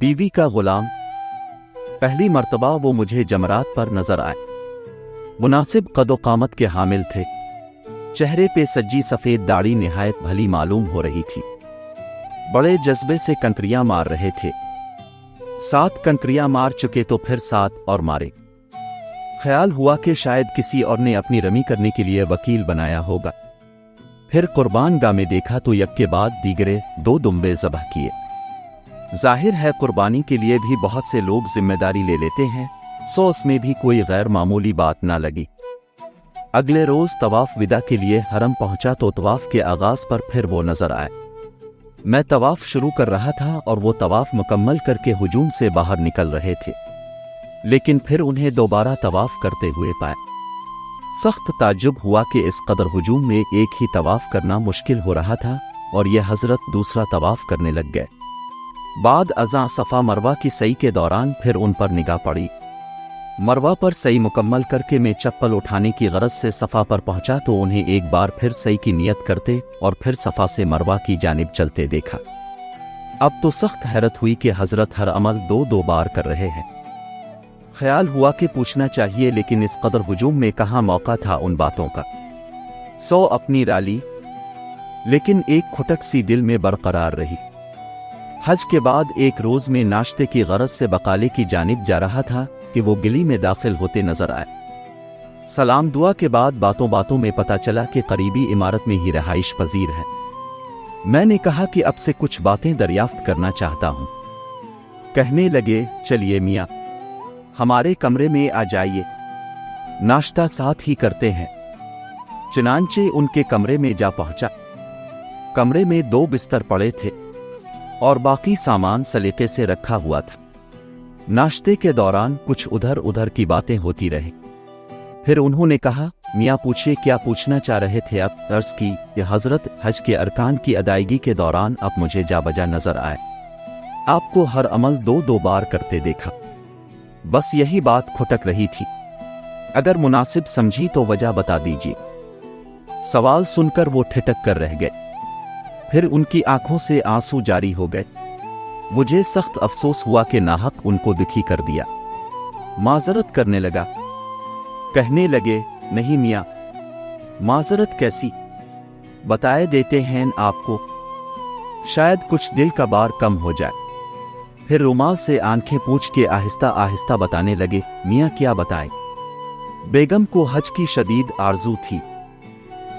बीवी का गुलाम। पहली मर्तबा वो मुझे जमरात पर नजर आए। मुनासिब कदो कामत के हामिल थे। चेहरे पे सज्जी सफ़ेद दाढ़ी निहायत भली मालूम हो रही थी। बड़े जज्बे से कंकरियां मार रहे थे। 7 कंकरियां मार चुके तो फिर 7 और मारे। ख्याल हुआ कि शायद किसी और ने अपनी रमी करने के लिए वकील बनाया होगा। फिर कुर्बान गाह में देखा तो एक के बाद दीगरे 2 दुम्बे ज़बह किए। जाहिर है कुर्बानी के लिए भी बहुत से लोग जिम्मेदारी ले लेते हैं, सो उसमें भी कोई गैर मामूली बात ना लगी। अगले रोज तवाफ विदा के लिए हरम पहुंचा तो तवाफ के आगाज पर फिर वो नजर आए। मैं तवाफ शुरू कर रहा था और वो तवाफ मुकम्मल करके हुजूम से बाहर निकल रहे थे, लेकिन फिर उन्हें दोबारा तवाफ करते हुए पाए। सख्त ताज्जुब हुआ कि इस कदर हुजूम में एक ही तवाफ करना मुश्किल हो रहा था और ये हजरत दूसरा तवाफ करने लग गए। बाद अज़ां सफ़ा मरवा की सई के दौरान फिर उन पर निगाह पड़ी। मरवा पर सई मुकम्मल करके मैं चप्पल उठाने की गरज से सफ़ा पर पहुंचा तो उन्हें एक बार फिर सई की नियत करते और फिर सफ़ा से मरवा की जानिब चलते देखा। अब तो सख्त हैरत हुई कि हजरत हर अमल 2-2 बार कर रहे हैं। ख्याल हुआ कि पूछना चाहिए, लेकिन इस कदर हुजूम में कहाँ मौका था उन बातों का। सो अपनी राली, लेकिन एक खुटक सी दिल में बरकरार रही। हज के बाद एक रोज में नाश्ते की गरज से बकाले की जानिब जा रहा था कि वो गली में दाखिल होते नजर आए। सलाम दुआ के बाद बातों बातों में पता चला कि करीबी इमारत में ही रहाइश पजीर है। मैंने कहा कि अब से कुछ बातें दरियाफ्त करना चाहता हूं। कहने लगे, चलिए मियाँ, हमारे कमरे में आ जाइए, नाश्ता साथ ही करते हैं। चुनांचे उनके कमरे में जा पहुंचा। कमरे में 2 बिस्तर पड़े थे और बाकी सामान सलीके से रखा हुआ था। नाश्ते के दौरान कुछ उधर उधर की बातें होती रही। फिर उन्होंने कहा, मियाँ पूछिए क्या पूछना चाह रहे थे। अब अर्ज की कि हजरत हज के अरकान की अदायगी के दौरान अब मुझे जा बजा नजर आए। आपको हर अमल 2-2 बार करते देखा। बस यही बात खुटक रही थी। अगर मुनासिब समझी तो वजह बता दीजिए। सवाल सुनकर वो ठिठक कर रह गए। फिर उनकी आंखों से आंसू जारी हो गए। मुझे सख्त अफसोस हुआ कि नाहक उनको दुखी कर दिया। माजरत करने लगा। कहने लगे, नहीं मियाँ, माजरत कैसी, बताए देते हैं आपको, शायद कुछ दिल का बार कम हो जाए। फिर रुमाल से आंखें पूंछ के आहिस्ता आहिस्ता बताने लगे, मियाँ क्या बताएं। बेगम को हज की शदीद आरजू थी।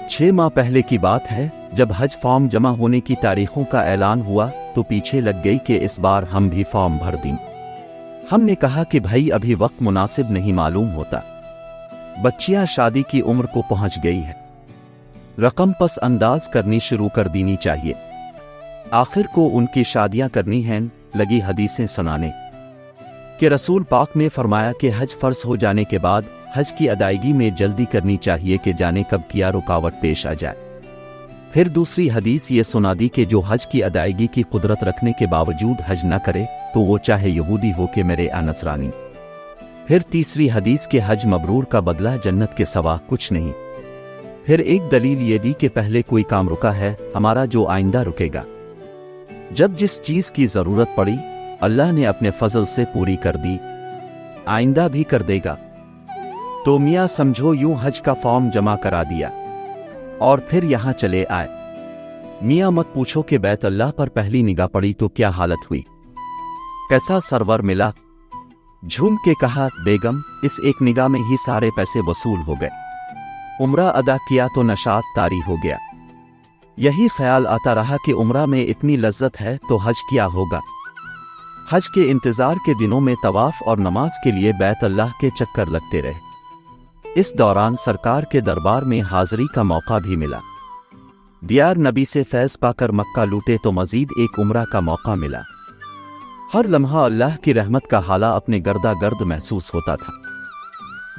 6 माह पहले की बात है, जब हज फॉर्म जमा होने की तारीखों का ऐलान हुआ तो पीछे लग गई कि इस बार हम भी फॉर्म भर दें। हमने कहा कि भाई अभी वक्त मुनासिब नहीं मालूम होता, बच्चियां शादी की उम्र को पहुंच गई है, रकम पस अंदाज करनी शुरू कर देनी चाहिए। आखिर को उनकी शादियां करनी हैं। लगी हदीसें सुनाने कि रसूल पाक ने फरमाया कि हज फर्ज हो जाने के बाद हज की अदायगी में जल्दी करनी चाहिए कि जाने कब क्या रुकावट पेश आ जाए। फिर दूसरी हदीस ये सुना दी कि जो हज की अदायगी की कुदरत रखने के बावजूद हज न करे तो वो चाहे यहूदी हो के मेरे नसरानी। फिर तीसरी हदीस के हज मबरूर का बदला जन्नत के सवा कुछ नहीं। फिर एक दलील ये दी कि पहले कोई काम रुका है हमारा जो आइंदा रुकेगा। जब जिस चीज की जरूरत पड़ी अल्लाह ने अपने फजल से पूरी कर दी, आइंदा भी कर देगा। तो मियाँ समझो यूं हज का फॉर्म जमा करा दिया और फिर यहां चले आए। मियाँ मत पूछो कि बैत अल्लाह पर पहली निगाह पड़ी तो क्या हालत हुई, कैसा सरवर मिला। झूम के कहा, बेगम इस एक निगाह में ही सारे पैसे वसूल हो गए। उम्रा अदा किया तो नशात तारी हो गया। यही ख्याल आता रहा कि उम्रा में इतनी लज्जत है तो हज क्या होगा। हज के इंतजार के दिनों में तवाफ और नमाज के लिए बैत अल्लाह के चक्कर लगते रहे। इस दौरान सरकार के दरबार में हाजिरी का मौका भी मिला। दियार नबी से फैज़ पाकर मक्का लूटे तो मजीद एक उम्रा का मौका मिला। हर लम्हा अल्लाह की रहमत का हाला अपने गर्दा गर्द महसूस होता था।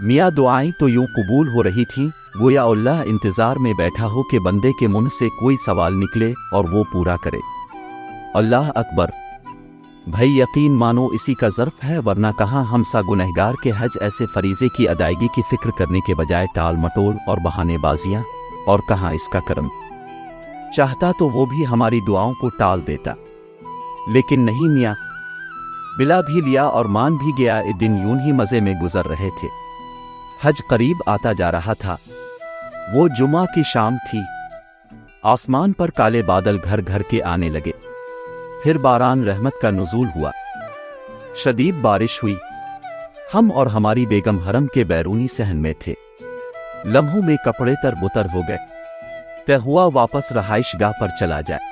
मियाँ दुआएं तो यूं कबूल हो रही थीं गोया अल्लाह इंतजार में बैठा हो कि बंदे के मुंह से कोई सवाल निकले और वो पूरा करे। अल्लाह अकबर। भाई यकीन मानो इसी का ज़र्फ है, वरना कहाँ हम सा गुनहगार के हज ऐसे फरीज़े की अदायगी की फिक्र करने के बजाय टाल मटोल और बहानेबाजियाँ, और कहाँ इसका करम। चाहता तो वो भी हमारी दुआओं को टाल देता, लेकिन नहीं मियाँ, बिला भी लिया और मान भी गया। ये दिन यूं ही मजे में गुजर रहे थे। हज करीब आता जा रहा था। वो जुमा की शाम थी। आसमान पर काले बादल घर घर के आने लगे। फिर बारान रहमत का नुज़ूल हुआ। शदीद बारिश हुई। हम और हमारी बेगम हरम के बैरूनी सहन में थे। लम्हों में कपड़े तरबुतर हो गए। तय हुआ वापस रहाइशगाह पर चला जाए।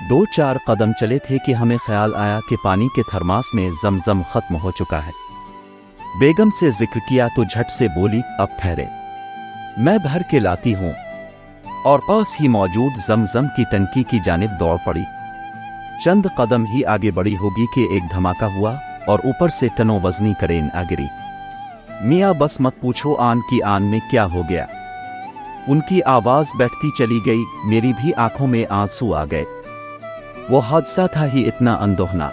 2-4 कदम चले थे कि हमें ख्याल आया कि पानी के थर्मास में जमजम खत्म हो चुका है। बेगम से जिक्र किया तो झट से बोली, अब ठहरे, मैं भर के लाती हूं। और पास ही मौजूद जमजम की टंकी की जानिब दौड़ पड़ी। चंद कदम ही आगे बढ़ी होगी कि एक धमाका हुआ और ऊपर से टनों वजनी करेन आ गिरी। मियाँ बस मत पूछो आन की आन में क्या हो गया। उनकी आवाज बैठती चली गई। मेरी भी आंखों में आंसू आ गए। वो हादसा था ही इतना अनदोहना।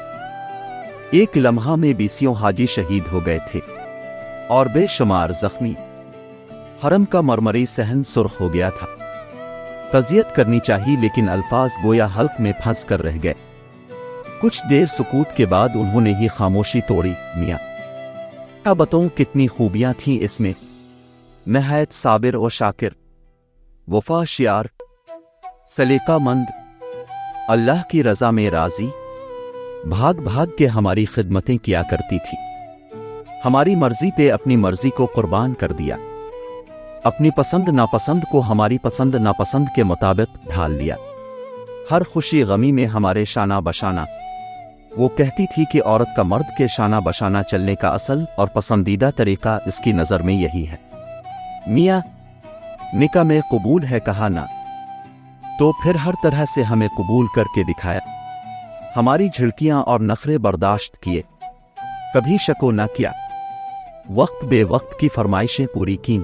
एक लम्हा में 20 हाजी शहीद हो गए थे और बेशुमार जख्मी। हरम का मरमरी सहन सुर्ख हो गया था। तज़ियत करनी चाहिए लेकिन अल्फाज गोया हल्क में फंस कर रह गए। कुछ देर सुकूत के बाद उन्होंने ही खामोशी तोड़ी। मियाँ क्या बताऊं कितनी खूबियां थीं इसमें। नहायत साबिर और शाकिर, वफा शियार, सलीकामंद, अल्लाह की रजा में राजी, भाग भाग के हमारी खिदमतें किया करती थी। हमारी मर्जी पे अपनी मर्जी को कुर्बान कर दिया। अपनी पसंद नापसंद को हमारी पसंद नापसंद के मुताबिक ढाल लिया। हर खुशी गमी में हमारे शाना बशाना। वो कहती थी कि औरत का मर्द के शाना बशाना चलने का असल और पसंदीदा तरीका इसकी नज़र में यही है। मियाँ निकाह में कबूल है कहा ना, तो फिर हर तरह से हमें कबूल करके दिखाया। हमारी झिड़कियां और नखरे बर्दाश्त किए, कभी शको न किया। वक्त बे वक्त की फरमाइशें पूरी कीं।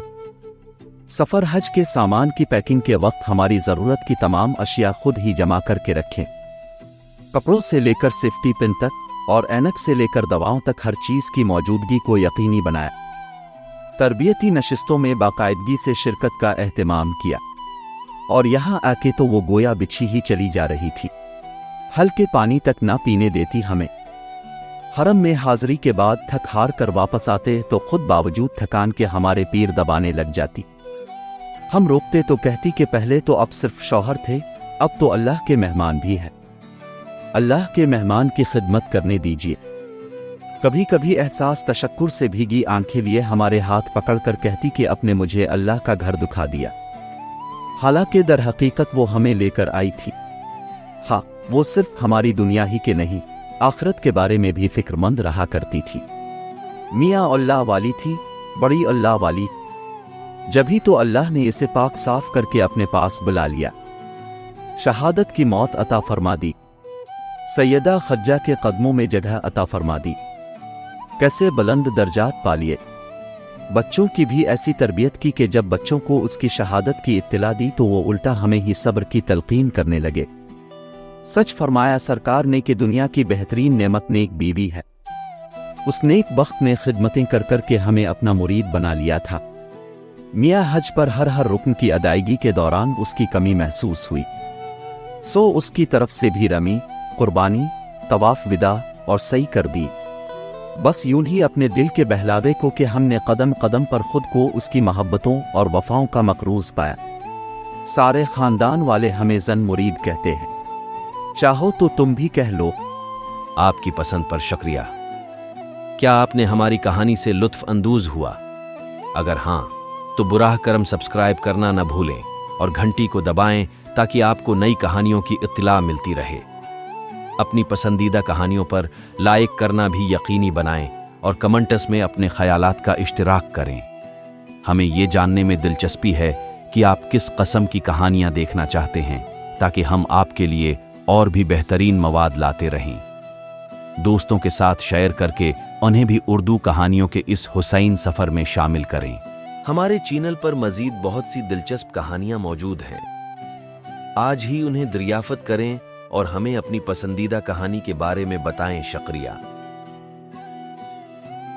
सफर हज के सामान की पैकिंग के वक्त हमारी जरूरत की तमाम अशिया खुद ही जमा करके रखें। कपड़ों से लेकर सेफ्टी पिन तक और ऐनक से लेकर दवाओं तक हर चीज की मौजूदगी को यकीनी बनाया। तरबियती नशिस्तों में बाकायदगी से शिरकत का एहतमाम किया और यहां आके तो वो गोया बिछी ही चली जा रही थी। हल्के पानी तक ना पीने देती हमें। हरम में हाजिरी के बाद थक हार कर वापस आते तो खुद बावजूद थकान के हमारे पीर दबाने लग जाती। हम रोकते तो कहती कि पहले तो अब सिर्फ शौहर थे, अब तो अल्लाह के मेहमान भी है। अल्लाह के मेहमान की खिदमत करने दीजिए। कभी कभी एहसास तशक्कुर से भीगी आंखें लिए हमारे हाथ पकड़कर कहती कि अपने मुझे अल्लाह का घर दुखा दिया। हालांकि दर हकीकत वो हमें लेकर आई थी। हाँ, वो सिर्फ हमारी दुनिया ही के नहीं, आखिरत के बारे में भी फिक्रमंद रहा करती थी। मियाँ अल्लाह वाली थी, बड़ी अल्लाह वाली। जभी तो अल्लाह ने इसे पाक साफ करके अपने पास बुला लिया। शहादत की मौत अता फरमा दी। सैयदा खज्जा के कदमों में जगह अता फरमा दी। कैसे बुलंद दर्जात पा लिए। बच्चों की भी ऐसी तरबियत की कि जब बच्चों को उसकी शहादत की इत्तला दी तो वो उल्टा हमें ही सब्र की तलकीन करने लगे। सच फरमाया सरकार ने कि दुनिया की बेहतरीन नेमत नेक बीवी है। उस नेक बख्त ने खिदमतें कर कर के हमें अपना मुरीद बना लिया था। मियाँ हज पर हर रुकन की अदायगी के दौरान उसकी कमी महसूस हुई, सो उसकी तरफ से भी रमी, कुर्बानी, तवाफ विदा और सही कर दी। बस यूं ही अपने दिल के बहलावे को कि हमने कदम कदम पर खुद को उसकी मोहब्बतों और वफाओं का मकरूज पाया। सारे खानदान वाले हमें जन मुरीद कहते हैं, चाहो तो तुम भी कह लो। आपकी पसंद पर शुक्रिया। क्या आपने हमारी कहानी से लुत्फ अंदोज हुआ? अगर हां, तो बुराह करम सब्सक्राइब करना न भूलें और घंटी को दबाएं ताकि आपको नई कहानियों की इत्तला मिलती रहे। अपनी पसंदीदा कहानियों पर लाइक करना भी यकीनी बनाएं और कमेंट्स में अपने ख्यालात का इश्तिराक करें। हमें ये जानने में दिलचस्पी है कि आप किस कस्म की कहानियां देखना चाहते हैं, ताकि हम आपके लिए और भी बेहतरीन मवाद लाते रहें। दोस्तों के साथ शेयर करके उन्हें भी उर्दू कहानियों के इस हुसैन सफ़र में शामिल करें। हमारे चैनल पर मज़ीद बहुत सी दिलचस्प कहानियां मौजूद हैं। आज ही उन्हें दरियाफ़त करें और हमें अपनी पसंदीदा कहानी के बारे में बताएं। शुक्रिया।